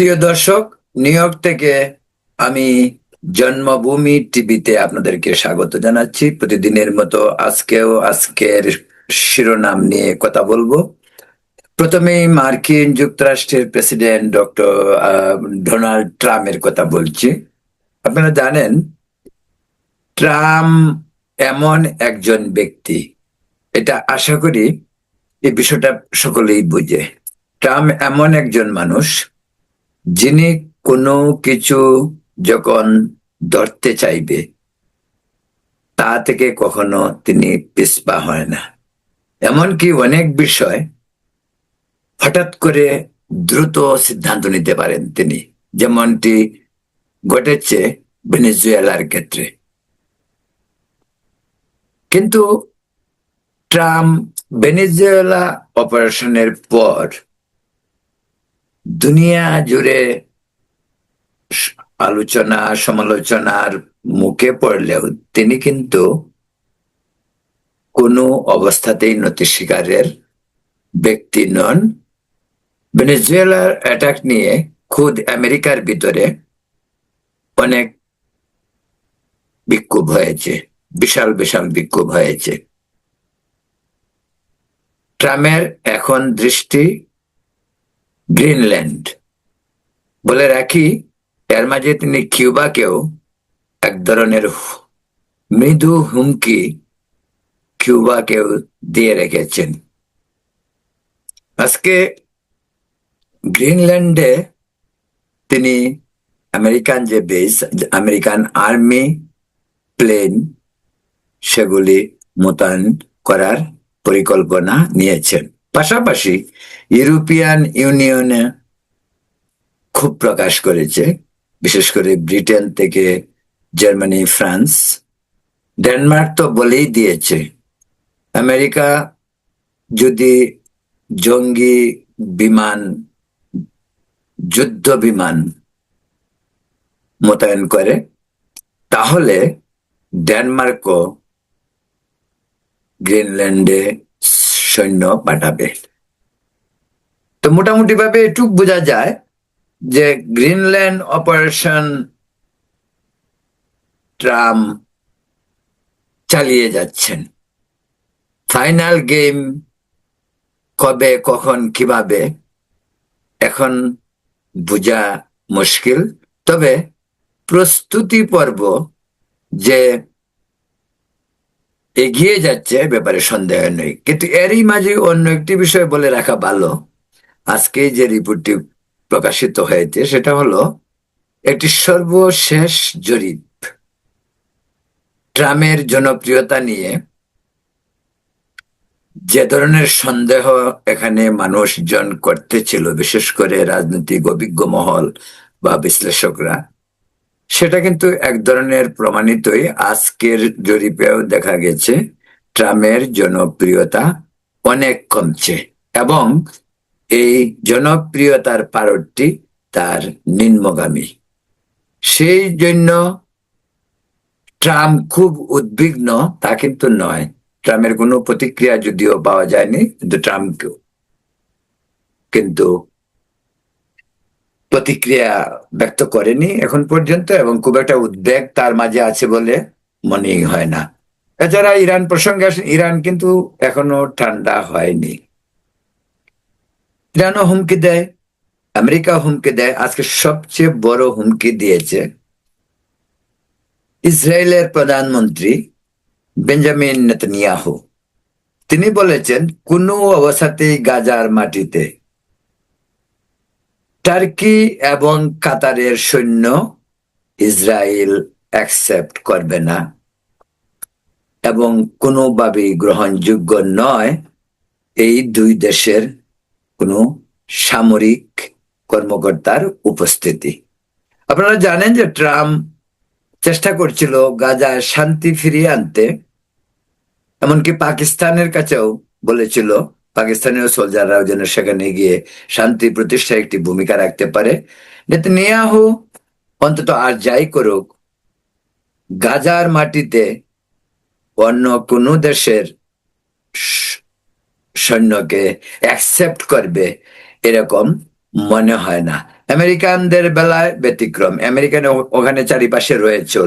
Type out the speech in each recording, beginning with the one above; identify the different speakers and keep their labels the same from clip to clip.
Speaker 1: প্রিয় দর্শক, new York থেকে আমি জন্মভূমি টিভিতে আপনাদেরকে স্বাগত জানাচ্ছি। প্রতিদিনের মতো আজকের শিরোনাম নিয়ে কথা বলবো। প্রথমেই মার্কিন যুক্তরাষ্ট্রের প্রেসিডেন্ট ডক্টর ডোনাল্ড ট্রাম্পের কথা বলছি। আপনারা জানেন, ট্রাম্প এমন একজন ব্যক্তি, এটা আশা করি এই বিষয়টা সকলেই বুঝে। ট্রাম্প এমন একজন মানুষ যিনি কোনো কিছু যখন ধরতে চাইবে তা থেকে কখনো তিনি পিছপা হয় না। এমনকি অনেক বিষয় হঠাৎ করে দ্রুত সিদ্ধান্ত নিতে পারেন তিনি, যেমনটি ঘটেছে ভেনেজুয়েলার ক্ষেত্রে। কিন্তু ট্রাম্প ভেনেজুয়েলা অপারেশনের পর দুনিয়া জুড়ে আলোচনা সমালোচনার মুখে পড়লেও তিনি কিন্তু কোনো অবস্থাতেই নতি স্বীকারের ব্যক্তি নন। ভেনেজুয়েলার অ্যাটাক নিয়ে খুদ আমেরিকার ভিতরে অনেক বিক্ষোভ হয়েছে, বিশাল বিশাল বিক্ষোভ হয়েছে। ট্রাম্পের এখন দৃষ্টি গ্রিনল্যান্ড। বলে রাখি, এর মাঝে তিনি কিউবাকেও এক ধরনের মৃদু হুমকি কিউবাকেও দিয়ে রেখেছেন। আজকে গ্রিনল্যান্ডে তিনি আমেরিকান যে বেস, আমেরিকান আর্মি প্লেন, সেগুলি মোতায়েন করার পরিকল্পনা নিয়েছেন। পাশাপাশি ইউরোপিয়ান ইউনিয়নে ক্ষোভ প্রকাশ করেছে, বিশেষ করে ব্রিটেন থেকে জার্মানি, ফ্রান্স, ডেনমার্ক তো বলেই দিয়েছে আমেরিকা যদি জঙ্গি বিমান, যুদ্ধ বিমান মোতায়েন করে তাহলে ডেনমার্কও গ্রিনল্যান্ডে সৈন্য পাঠাবে। তো মোটামুটি ভাবে এটুক বোঝা যায় যে গ্রিনল্যান্ড অপারেশন ট্রাম্প চালিয়ে যাচ্ছেন। ফাইনাল গেম কবে, কখন, কিভাবে এখন বোঝা মুশকিল। তবে প্রস্তুতি পর্ব যে এগিয়ে যাচ্ছে ব্যাপারে সন্দেহ নেই। কিন্তু এরই মাঝে অন্য একটি বিষয় বলে রাখা ভালো। আজকে যে রিপোর্টটি প্রকাশিত হয়েছে সেটা হলো একটি সর্বশেষ জরিপ ট্রাম্পের জনপ্রিয়তা নিয়ে। যে ধরনের সন্দেহ এখানে মানুষজন করতেছিল, বিশেষ করে রাজনৈতিক অভিজ্ঞ মহল বা বিশ্লেষকরা, সেটা কিন্তু এক ধরনের প্রমাণিতই। আজকের জরিপেও দেখা গেছে ট্রাম্পের জনপ্রিয়তা অনেক কমছে এবং এই জনপ্রিয়তার পারদটি তার নিম্নগামী। সেই জন্য ট্রাম্প খুব উদ্বিগ্ন তা কিন্তু নয়। ট্রাম্পের কোনো প্রতিক্রিয়া যদিও পাওয়া যায়নি, কিন্তু ট্রাম্প কিন্তু প্রতিক্রিয়া ব্যক্ত করেনি এখন পর্যন্ত, এবং খুব একটা উদ্বেগ তার মাঝে আছে বলে মনেই হয় না। এছাড়া ইরান প্রসঙ্গে ইরান কিন্তু এখনো ঠান্ডা হয়নি। ইরানও হুমকি দেয়, আমেরিকা হুমকি দেয়। আজকে সবচেয়ে বড় হুমকি দিয়েছে ইসরায়েলের প্রধানমন্ত্রী বেঞ্জামিন নেতানিয়াহু। তিনি বলেছেন কোনো অবস্থাতেই গাজার মাটিতে টার্কি এবং কাতারের সৈন্য ইসরায়েল অ্যাকসেপ্ট করবে না এবং কোনোভাবেই গ্রহণযোগ্য নয় এই দুই দেশের কোনো সামরিক কর্মকর্তার উপস্থিতি। আপনারা জানেন যে ট্রাম্প চেষ্টা করছিল গাজায় শান্তি ফিরিয়ে আনতে, এমনকি পাকিস্তানের কাছেও বলেছিল পাকিস্তানীয় সোলজাররাও যেন সেখানে গিয়ে শান্তি প্রতিষ্ঠায় একটি ভূমিকা রাখতে পারে। নেতানিয়াহু অন্তত আর যাই করুক, গাজার মাটিতে অন্য কোনো দেশের সৈন্যকে অ্যাকসেপ্ট করবে এরকম মনে হয় না। আমেরিকানদের বেলায় ব্যতিক্রম, আমেরিকান ওখানে চারিপাশে রয়েছে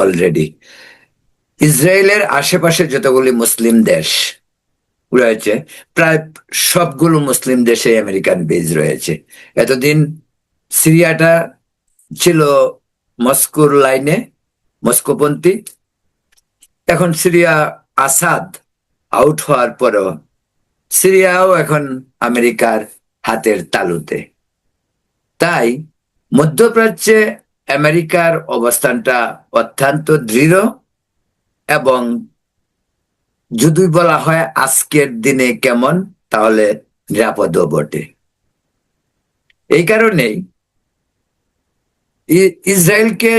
Speaker 1: অলরেডি। ইসরায়েলের আশেপাশে যতগুলি মুসলিম দেশ রয়েছে, প্রায় সবগুলো মুসলিম দেশে আমেরিকান বেজ রয়েছে। এতদিন সিরিয়াটা ছিল মস্কোর লাইনে, মস্কোপন্থী। এখন সিরিয়া আসাদ আউট হওয়ার পরও সিরিয়াও এখন আমেরিকার হাতের তালুতে। তাই মধ্যপ্রাচ্যে আমেরিকার অবস্থানটা অত্যন্ত দৃঢ়, এবং যদি বলা হয় আজকের দিনে কেমন, তাহলে নিরাপদও বটে। এই কারণেই ইসরায়েলকে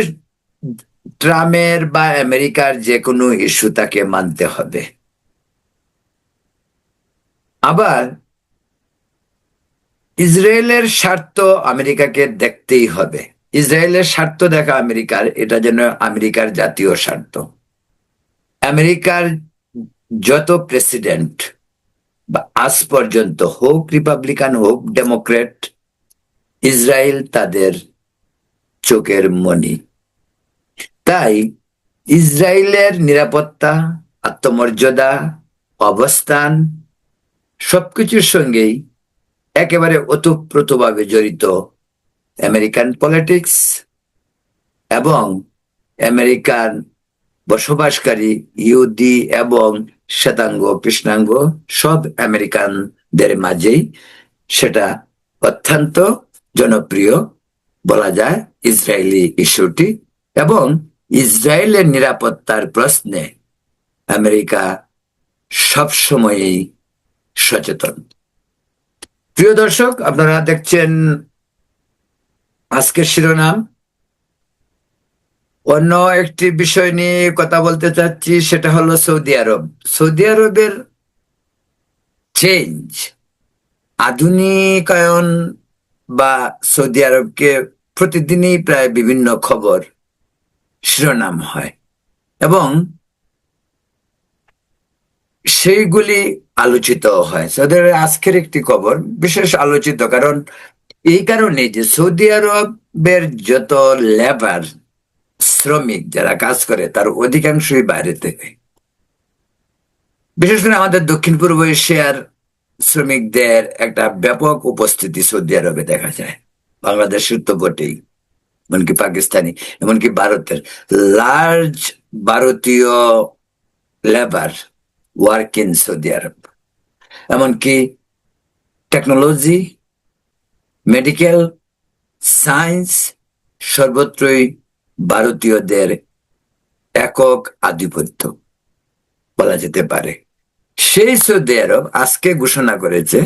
Speaker 1: ট্রাম্পের বা আমেরিকার যে কোনো ইস্যু তাকে মানতে হবে। আবার ইসরায়েলের স্বার্থ আমেরিকাকে দেখতেই হবে। ইসরায়েলের স্বার্থ দেখা আমেরিকার, এটা যেন আমেরিকার জাতীয় স্বার্থ। আমেরিকার যত প্রেসিডেন্ট বা আজ পর্যন্ত, হোক রিপাবলিকান হোক ডেমোক্রেট, ইসরায়েল তাদের চোখের মণি। তাই ইসরায়েলের নিরাপত্তা, আত্মমর্যাদা, অবস্থান সবকিছুর সঙ্গেই একেবারে ওতপ্রোতভাবে জড়িত আমেরিকান পলিটিক্স এবং আমেরিকান বসবাসকারী ইহুদি এবং শ্বেতাঙ্গ কৃষ্ণাঙ্গ সব আমেরিকানদের মাঝেই সেটা অত্যন্ত জনপ্রিয় বলা যায় ইসরায়েলি ইস্যুটি। এবং ইসরায়েলের নিরাপত্তার প্রশ্নে আমেরিকা সবসময়ই সচেতন। প্রিয় দর্শক, আপনারা দেখছেন আজকের শিরোনাম। অন্য একটি বিষয় নিয়ে কথা বলতে চাচ্ছি, সেটা হলো সৌদি আরব। সৌদি আরবের চেঞ্জ, আধুনিকায়ন বা সৌদি আরবকে প্রতিদিনই প্রায় বিভিন্ন খবর শিরোনাম হয় এবং সেইগুলি আলোচিত হয়। সৌদি আরবের আজকের একটি খবর বিশেষ আলোচিত, কারণ এই কারণে যে সৌদি আরবের যত লেবার, শ্রমিক যারা কাজ করে তার অধিকাংশই বাইরে থেকে। বিশেষ করে আমাদের দক্ষিণ পূর্ব এশিয়ার শ্রমিকদের একটা ব্যাপক উপস্থিতি সৌদি আরবে দেখা যায়। বাংলাদেশের তো বটেই, এমনকি পাকিস্তানি, এমনকি ভারতের লার্জ ভারতীয় লেবার ওয়ার্ক ইন সৌদি আরব। এমনকি টেকনোলজি, মেডিকেল, সায়েন্স সর্বত্রই ভারতীয়দের একক আধিপত্য বলা যেতে পারে। সেই সৌদি আরব আজকে ঘোষণা করেছে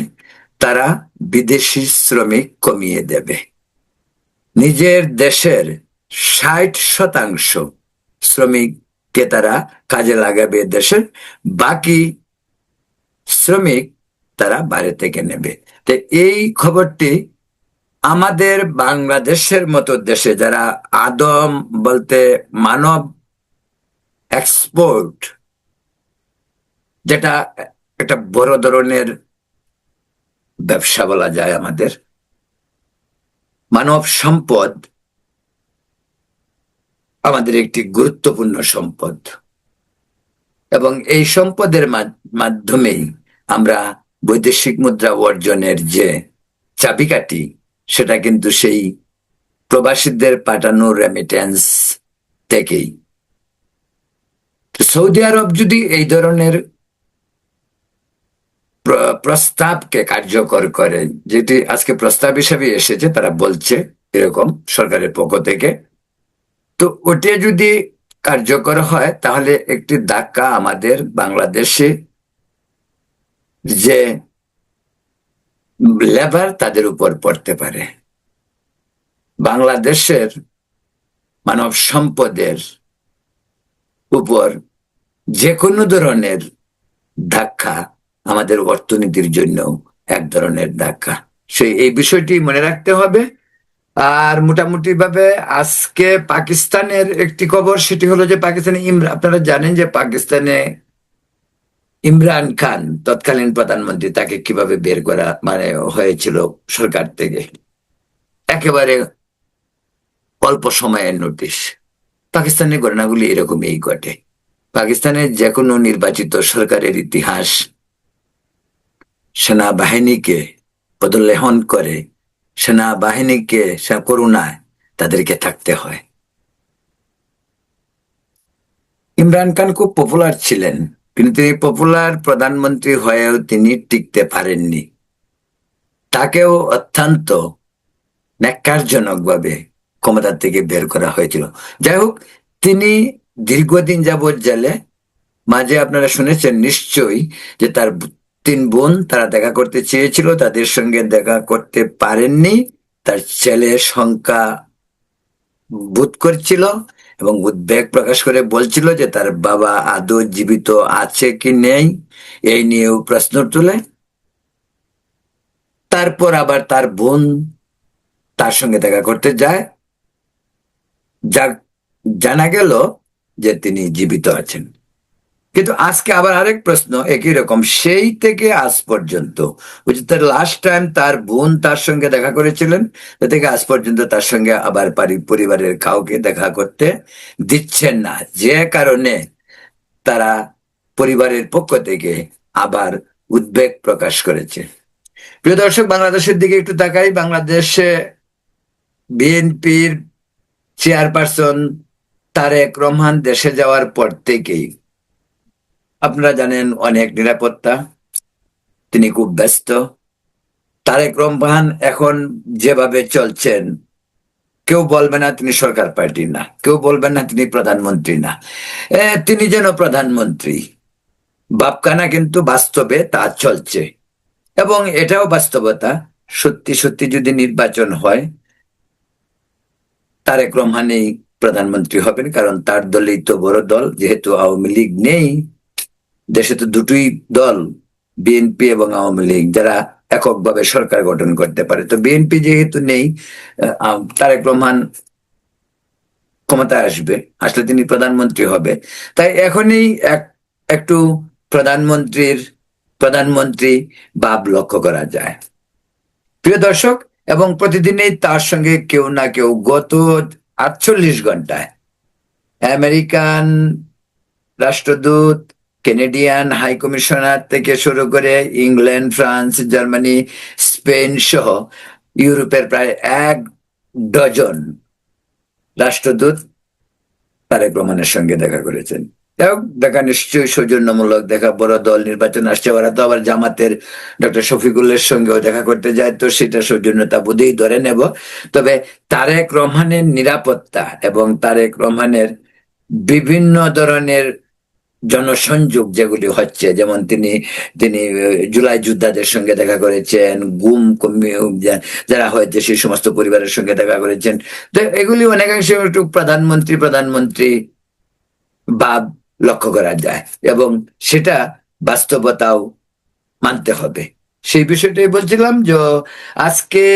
Speaker 1: তারা বিদেশি শ্রমিক কমিয়ে দেবে। নিজের দেশের 60% শ্রমিককে তারা কাজে লাগাবে দেশের, বাকি শ্রমিক তারা বাইরে থেকে নেবে। তো এই খবরটি আমাদের বাংলাদেশের মতো দেশে, যারা আদম বলতে মানব এক্সপোর্ট, যেটা একটা বড় ধরনের ব্যবসা বলা যায়, আমাদের মানব সম্পদ আমাদের একটি গুরুত্বপূর্ণ সম্পদ, এবং এই সম্পদের মাধ্যমেই আমরা বৈদেশিক মুদ্রা অর্জনের যে চাবিকাঠি, সেটা কিন্তু সেই প্রবাসীদের পাঠানো রেমিটেন্স থেকেই। সৌদি আরব যদি এই ধরনের প্রস্তাবকে কার্যকর করে, যেটি আজকে প্রস্তাব হিসেবে এসেছে, তারা বলছে এরকম সরকারের পক্ষ থেকে, তো ওটা যদি কার্যকর হয় তাহলে একটি ধাক্কা আমাদের বাংলাদেশে যে লেবার তাদের উপর পড়তে পারে। বাংলাদেশের মানব সম্পদের উপর যে কোনো ধরনের ধাক্কা আমাদের অর্থনীতির জন্য এক ধরনের ধাক্কা। সেই এই বিষয়টি মনে রাখতে হবে। আর মোটামুটি ভাবে আজকে পাকিস্তানের একটি খবর, সেটি হলো যে পাকিস্তানে আপনারা জানেন যে পাকিস্তানে ইমরান খান তৎকালীন প্রধানমন্ত্রী, তাকে কিভাবে বের করা হয়েছিল সরকার থেকে। একেবারে অল্প সময়ের নোটিশ। পাকিস্তানের ঘটনাগুলি এরকমই ঘটে। পাকিস্তানের যে কোনো নির্বাচিত সরকারের ইতিহাস সেনাবাহিনীকে পদলেহন করে, সেনাবাহিনীকে করুণায় তাদেরকে থাকতে হয়। ইমরান খান খুব পপুলার ছিলেন, কিন্তু তিনি পপুলার প্রধানমন্ত্রী হয়েও তিনি টিকতে পারেননি। তাকেও অত্যন্ত ন্যাক্কারজনক ভাবে ক্ষমতা থেকে বের করা হয়েছিল। যাই হোক, তিনি দীর্ঘদিন যাবৎ জেলে। মাঝে আপনারা শুনেছেন নিশ্চয়ই যে তার 3 বোন তারা দেখা করতে চেয়েছিল, তাদের সঙ্গে দেখা করতে পারেননি। তার ছেলের সংখ্যা বোধ করছিল এবং উদ্বেগ প্রকাশ করে বলছিল যে তার বাবা আদৌ জীবিত আছে কি নেই, এই নিয়েও প্রশ্ন তুলে। তারপর আবার তার বোন তার সঙ্গে দেখা করতে যায়, যা জানা গেল যে তিনি জীবিত আছেন। কিন্তু আজকে আবার আরেক প্রশ্ন একই রকম, সেই থেকে আজ পর্যন্ত তার লাস্ট টাইম তার বোন তার সঙ্গে দেখা করেছিলেন, সে থেকে আজ পর্যন্ত তার সঙ্গে আবার পরিবারের কাউকে দেখা করতে দিচ্ছেন না, যে কারণে তারা পরিবারের পক্ষ থেকে আবার উদ্বেগ প্রকাশ করেছে। প্রিয় দর্শক, বাংলাদেশের দিকে একটু তাকাই। বাংলাদেশে বিএনপির চেয়ারপারসন তারেক রহমান দেশে যাওয়ার পর থেকেই আপনারা জানেন অনেক নিরাপত্তা, তিনি খুব ব্যস্ত। তারেক রহমান এখন যেভাবে চলছেন, কেউ বলবে না তিনি সরকার পার্টির না, কেউ বলবেন না তিনি প্রধানমন্ত্রী না। তিনি যেন প্রধানমন্ত্রী ভাবখানা, কিন্তু বাস্তবে তা চলছে। এবং এটাও বাস্তবতা, সত্যি সত্যি যদি নির্বাচন হয় তারেক রহমানই প্রধানমন্ত্রী হবেন, কারণ তার দলই তো বড় দল। যেহেতু আওয়ামী লীগ নেই দেশে, তো দুটোই দল, বিএনপি এবং আওয়ামী লীগ, যারা এককভাবে সরকার গঠন করতে পারে। তো বিএনপি যেহেতু নেই, তারেক রহমান ক্ষমতায় আসলে তিনি প্রধানমন্ত্রী হবে। তাই এখনই একটু প্রধানমন্ত্রী ভাব লক্ষ্য করা যায়, প্রিয় দর্শক। এবং প্রতিদিনই তার সঙ্গে কেউ না কেউ, গত 48 ঘন্টায় আমেরিকান রাষ্ট্রদূত, কেনেডিয়ান হাই কমিশনার থেকে শুরু করে ইংল্যান্ড, ফ্রান্স, জার্মানি, স্পেন সহ ইউরোপের প্রায় 1 ডজন রাষ্ট্রদূত তারেক রহমানের সঙ্গে দেখা করেছেন। দেখা নিশ্চয়ই সৌজন্যমূলক দেখা, বড় দল নির্বাচন আসছে, ওরা তো আবার জামাতের ডক্টর শফিকুলের সঙ্গেও দেখা করতে যায়, তো সেটা সৌজন্যতা বোধই ধরে নেব। তবে তারেক রহমানের নিরাপত্তা এবং তারেক রহমানের বিভিন্ন ধরনের জনসংযোগ যেগুলি হচ্ছে, যেমন তিনি তিনি জুলাই যোদ্ধাদের সঙ্গে দেখা করেছেন, যারা হয়েছে সেই সমস্ত পরিবারের সঙ্গে দেখা করেছেন। তো এগুলি অনেকাংশে একটু প্রধানমন্ত্রী ভাব লক্ষ্য করা যায়, এবং সেটা বাস্তবতাও মানতে হবে। সেই বিষয়টাই বলছিলাম যে আজকে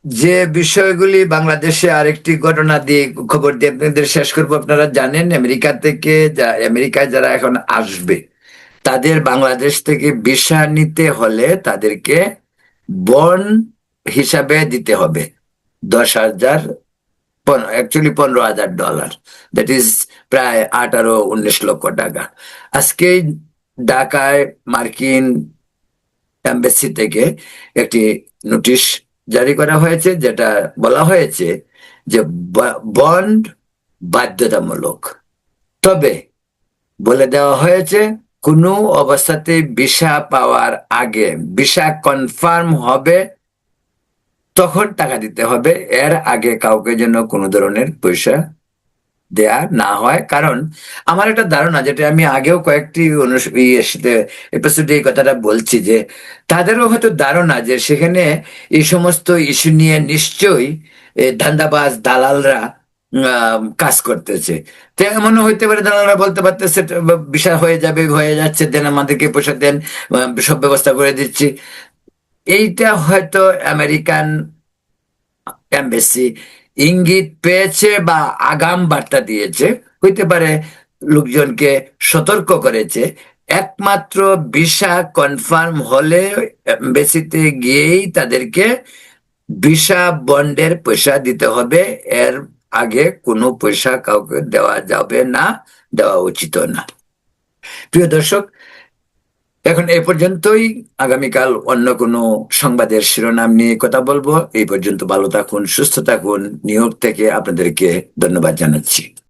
Speaker 1: যে বিষয়গুলি বাংলাদেশে, আরেকটি ঘটনা দিয়ে খবর দিয়ে আপনাদের শেষ করবো। আপনারা জানেন আমেরিকায় যারা এখন আসবে, তাদের বাংলাদেশ থেকে ভিসা নিতে হলে তাদেরকে বন্ড হিসাবে দিতে হবে 10,000, অ্যাকচুয়ালি $15,000, দ্যাট ইজ প্রায় 18-19 লক্ষ টাকা। আজকে ঢাকায় মার্কিন এম্বাসি থেকে একটি নোটিশ জারি করা হয়েছে, যেটা বলা হয়েছে যে বন্ড বাধ্যতামূলক। তবে বলে দেওয়া হয়েছে কোনো অবস্থাতে ভিসা পাওয়ার আগে, ভিসা কনফার্ম হবে তখন টাকা দিতে হবে, এর আগে কাউকে যেন কোনো ধরনের পয়সা দেয়া না হয়। কারণ আমার একটা ধারণা, যেটা আমি আগেও কয়েকটি এপিসোডে এই কথাটা বলছি, যে তাদেরও হয়তো ধারণা যে সেখানে এই সমস্ত ইস্যু নিয়ে নিশ্চয়ই ধান্দাবাজ দালালরা কাজ করতেছে। তো এমনও হইতে পারে দালালরা বলতে পারতেছে বিষয় হয়ে যাচ্ছে, দেন আমাদেরকে পয়সা দেন, সব ব্যবস্থা করে দিচ্ছি। এইটা হয়তো আমেরিকান এমবেসি ইঙ্গিত পেয়েছে বা আগাম বার্তা দিয়েছে, হইতে পারে লোকজনকে সতর্ক করেছে। একমাত্র ভিসা কনফার্ম হলে এমবেসিতে গিয়েই তাদেরকে ভিসা বন্ডের পয়সা দিতে হবে, এর আগে কোনো পয়সা কাউকে দেওয়া যাবে না, দেওয়া উচিত না। প্রিয় দর্শক, এখন এ পর্যন্তই। আগামীকাল অন্য কোনো সংবাদের শিরোনাম নিয়ে কথা বলবো। এই পর্যন্ত ভালো থাকুন, সুস্থ থাকুন। নিউ ইয়র্ক থেকে আপনাদেরকে ধন্যবাদ জানাচ্ছি।